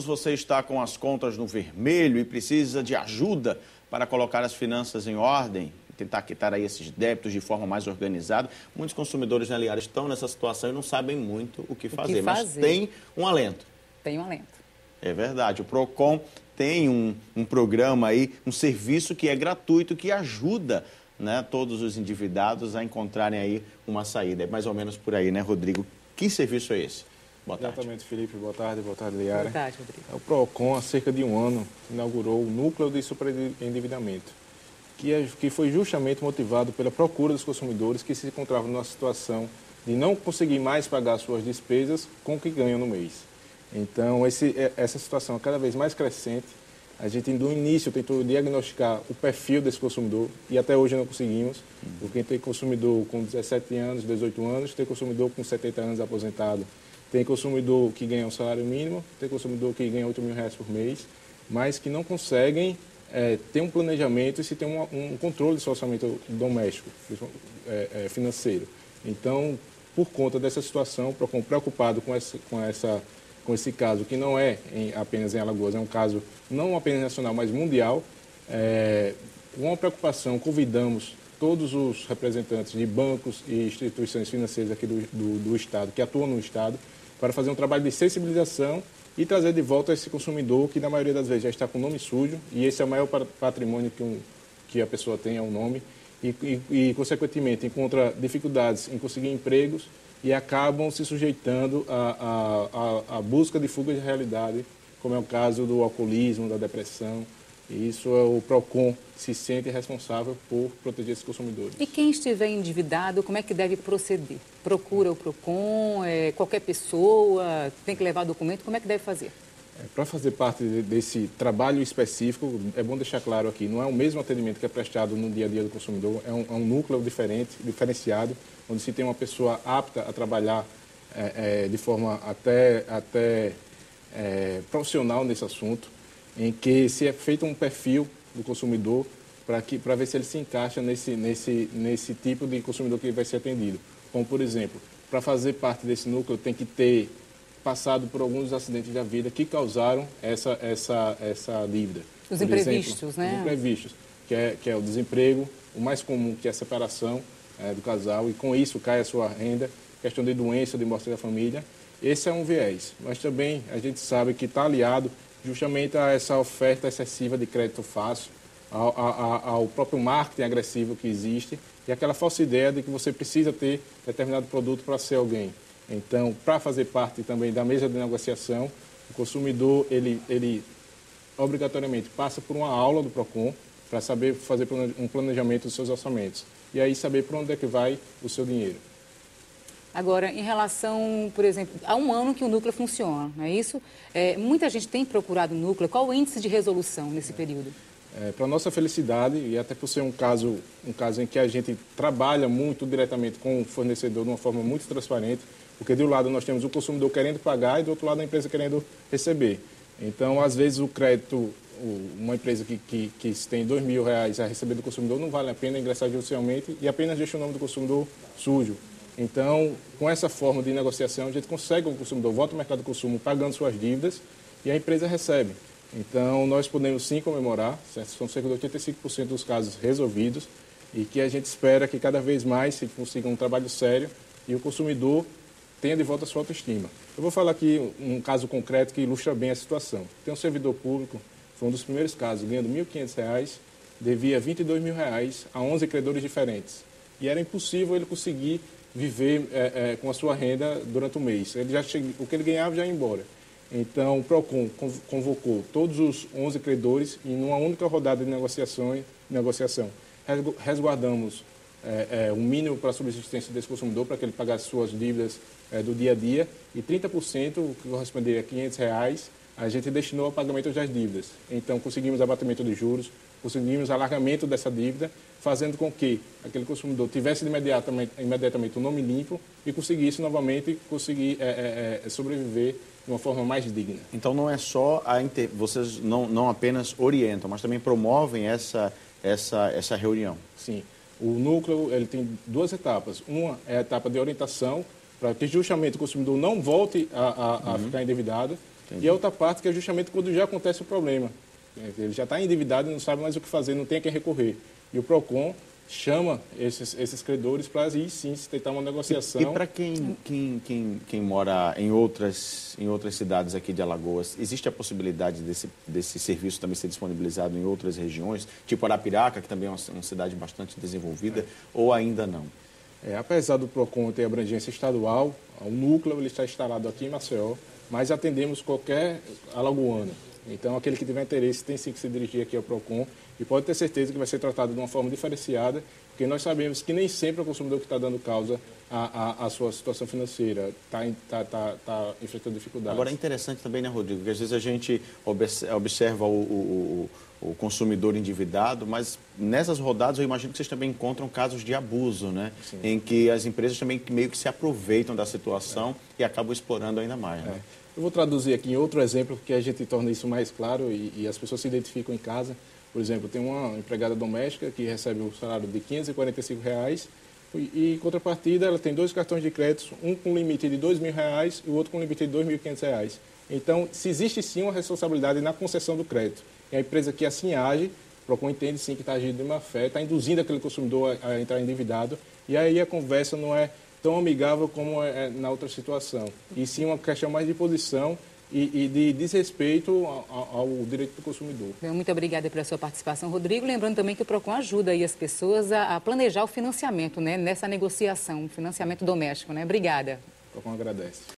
Você está com as contas no vermelho e precisa de ajuda para colocar as finanças em ordem, tentar quitar aí esses débitos de forma mais organizada. Muitos consumidores, né, Liara, estão nessa situação e não sabem muito o que fazer, mas tem um alento. Tem um alento. É verdade. O Procon tem um programa aí, um serviço que é gratuito, que ajuda, né, todos os endividados a encontrarem aí uma saída. É mais ou menos por aí, né, Rodrigo? Que serviço é esse? Boa tarde. Exatamente, Felipe. Boa tarde, Liara. Boa tarde, Rodrigo. O Procon, há cerca de um ano, inaugurou o Núcleo de Superendividamento, que foi justamente motivado pela procura dos consumidores que se encontravam numa situação de não conseguir mais pagar suas despesas com o que ganham no mês. Então, essa situação é cada vez mais crescente. A gente, do início, tentou diagnosticar o perfil desse consumidor e até hoje não conseguimos, porque tem consumidor com 17 anos, 18 anos, tem consumidor com 70 anos aposentado, tem consumidor que ganha um salário mínimo, tem consumidor que ganha R$8.000 por mês, mas que não conseguem ter um planejamento e se ter um controle do seu orçamento doméstico, financeiro. Então, por conta dessa situação, o Procon, preocupado com esse caso, que não é apenas em Alagoas, é um caso não apenas nacional, mas mundial, com uma preocupação, convidamos todos os representantes de bancos e instituições financeiras aqui do Estado, que atuam no Estado, para fazer um trabalho de sensibilização e trazer de volta esse consumidor que, na maioria das vezes, já está com o nome sujo, e esse é o maior patrimônio que a pessoa tem, é o nome, e, consequentemente, encontra dificuldades em conseguir empregos e acabam se sujeitando à busca de fuga de realidade, como é o caso do alcoolismo, da depressão. E isso o Procon se sente responsável por proteger esses consumidores. E quem estiver endividado, como é que deve proceder? Procura o Procon, qualquer pessoa, tem que levar documento, como é que deve fazer? Para fazer parte desse trabalho específico, é bom deixar claro aqui, não é o mesmo atendimento que é prestado no dia a dia do consumidor, é um núcleo diferenciado, onde se tem uma pessoa apta a trabalhar de forma até profissional nesse assunto, em que se é feito um perfil do consumidor para ver se ele se encaixa nesse tipo de consumidor que vai ser atendido. Como, por exemplo, para fazer parte desse núcleo tem que ter passado por alguns acidentes da vida que causaram essa dívida. Os imprevistos, né? Os imprevistos, que é o desemprego, o mais comum que é a separação do casal, e com isso cai a sua renda, questão de doença, de morte da família. Esse é um viés, mas também a gente sabe que está aliado justamente a essa oferta excessiva de crédito fácil, ao próprio marketing agressivo que existe e aquela falsa ideia de que você precisa ter determinado produto para ser alguém. Então, para fazer parte também da mesa de negociação, o consumidor, ele obrigatoriamente passa por uma aula do Procon para saber fazer um planejamento dos seus orçamentos e aí saber para onde é que vai o seu dinheiro. Agora, em relação, por exemplo, há um ano que o núcleo funciona, não é isso? Muita gente tem procurado o núcleo. Qual o índice de resolução nesse período? Para nossa felicidade, e até por ser um caso em que a gente trabalha muito diretamente com o fornecedor de uma forma muito transparente, porque de um lado nós temos o consumidor querendo pagar e do outro lado a empresa querendo receber. Então, às vezes, o crédito, uma empresa que tem R$2.000 a receber do consumidor, não vale a pena ingressar judicialmente e apenas deixa o nome do consumidor sujo. Então, com essa forma de negociação, a gente consegue que o consumidor volte ao mercado de consumo pagando suas dívidas e a empresa recebe. Então, nós podemos sim comemorar, são cerca de 85% dos casos resolvidos e que a gente espera que cada vez mais se consiga um trabalho sério e o consumidor tenha de volta a sua autoestima. Eu vou falar aqui um caso concreto que ilustra bem a situação. Tem um servidor público, foi um dos primeiros casos, ganhando R$1.500, devia R$22.000 a 11 credores diferentes. E era impossível ele conseguir viver com a sua renda durante o mês. O que ele ganhava já ia embora. Então, o Procon convocou todos os 11 credores e, numa única rodada de negociação, resguardamos o mínimo para a subsistência desse consumidor, para que ele pagasse suas dívidas do dia a dia, e 30%, o que corresponderia a R$500, a gente destinou ao pagamento das dívidas. Então, conseguimos abatimento de juros, conseguimos alargamento dessa dívida, fazendo com que aquele consumidor tivesse imediatamente o nome limpo e conseguisse novamente sobreviver de uma forma mais digna. Então não é só vocês não apenas orientam, mas também promovem essa reunião. Sim. O núcleo ele tem duas etapas. Uma é a etapa de orientação, para que justamente o consumidor não volte a ficar endividado. E a outra parte que é justamente quando já acontece o problema. Ele já está endividado e não sabe mais o que fazer, não tem a quem recorrer. E o PROCON chama esses credores para aí sim se tentar uma negociação. E para quem mora em outras cidades aqui de Alagoas, existe a possibilidade desse serviço também ser disponibilizado em outras regiões, tipo Arapiraca, que também é uma cidade bastante desenvolvida, ou ainda não? Apesar do PROCON ter abrangência estadual, o núcleo ele está instalado aqui em Maceió, mas atendemos qualquer alagoano. Então, aquele que tiver interesse tem sim que se dirigir aqui ao PROCON e pode ter certeza que vai ser tratado de uma forma diferenciada, porque nós sabemos que nem sempre é o consumidor que está dando causa à sua situação financeira, está enfrentando dificuldades. Agora, é interessante também, né, Rodrigo, que às vezes a gente observa o consumidor endividado, mas nessas rodadas eu imagino que vocês também encontram casos de abuso, né? Sim. Em que as empresas também meio que se aproveitam da situação e acabam explorando ainda mais. Né? Eu vou traduzir aqui em outro exemplo, porque a gente torna isso mais claro e as pessoas se identificam em casa. Por exemplo, tem uma empregada doméstica que recebe um salário de R$ 545 e, em contrapartida, ela tem 2 cartões de crédito, um com limite de R$ 2.000 e o outro com limite de R$ 2.500. Então, se existe sim uma responsabilidade na concessão do crédito. E a empresa que assim age, o PROCON entende sim que está agindo de má fé, está induzindo aquele consumidor a entrar endividado, e aí a conversa não é tão amigável como é na outra situação. E sim uma questão mais de posição e de desrespeito ao direito do consumidor. Muito obrigada pela sua participação, Rodrigo. Lembrando também que o PROCON ajuda aí as pessoas a planejar o financiamento, né, nessa negociação, financiamento doméstico, né? Obrigada. O PROCON agradece.